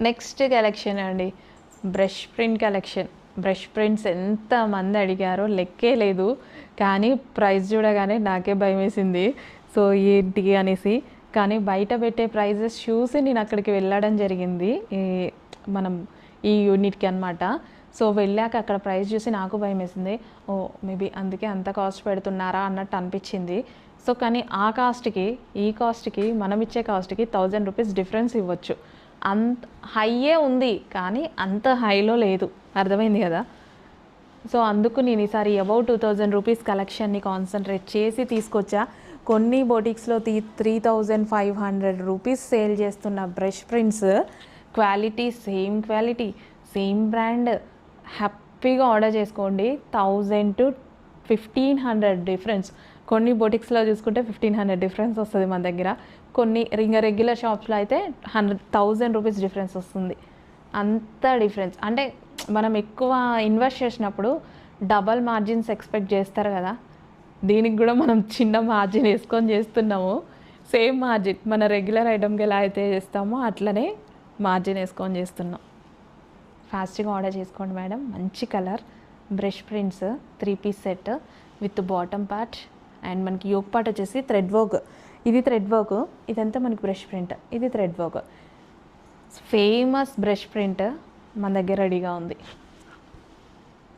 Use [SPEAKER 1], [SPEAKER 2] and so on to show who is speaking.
[SPEAKER 1] Next collection అండి, brush print collection. Brush prints ఎంతమంది అడిగారో లెక్కే లేదు, కానీ ప్రైస్ చూడగానే నాకే భయం వేసింది. సో ఏంటి అనేసి, కానీ బయట పెట్టే ప్రైజెస్ చూసి నేను అక్కడికి వెళ్ళడం జరిగింది, మనం ఈ యూనిట్కి అనమాట. సో వెళ్ళాక అక్కడ ప్రైస్ చూసి నాకు భయం వేసింది. ఓ మేబీ అందుకే అంత కాస్ట్ పెడుతున్నారా అన్నట్టు అనిపించింది. సో కానీ ఆ కాస్ట్కి ఈ కాస్ట్కి మనం ఇచ్చే కాస్ట్కి 1000 రూపీస్ డిఫరెన్స్ ఇవ్వచ్చు. అంత హైయే ఉంది కానీ అంత హైలో లేదు, అర్థమైంది కదా. సో అందుకు నేను ఈసారి అబౌట్ 2000 రూపీస్ కలెక్షన్ని కాన్సన్ట్రేట్ చేసి తీసుకొచ్చా. కొన్ని బొటిక్స్లో 3500 రూపీస్ సేల్ చేస్తున్న brush prints quality same brand హ్యాపీగా ఆర్డర్ చేసుకోండి. 1000 to 1500 డిఫరెన్స్. కొన్ని బొటిక్స్లో చూసుకుంటే 1500 డిఫరెన్స్ వస్తుంది మన దగ్గర, కొన్ని రెగ్యులర్ షాప్స్లో అయితే 1000 రూపీస్ డిఫరెన్స్ వస్తుంది. అంత డిఫరెన్స్ అంటే మనం ఎక్కువ ఇన్వెస్ట్ చేసినప్పుడు డబల్ మార్జిన్స్ ఎక్స్పెక్ట్ చేస్తారు కదా, దీనికి కూడా మనం చిన్న మార్జిన్ వేసుకొని చేస్తున్నాము. సేమ్ మార్జిన్ మన రెగ్యులర్ ఐటమ్కి ఎలా అయితే చేస్తామో అట్లనే మార్జిన్ వేసుకొని చేస్తున్నాం. ఫాస్ట్గా ఆర్డర్ చేసుకోండి మేడం. మంచి colour brush prints 3 piece set with bottom part and మనకి యోక్ పార్ట్ వచ్చేసి థ్రెడ్ వర్క్. ఇది థ్రెడ్ వర్క్, ఇదంతా మనకి బ్రష్ ప్రింట్, ఇది thread work. Famous brush print మన దగ్గర రెడీగా ఉంది.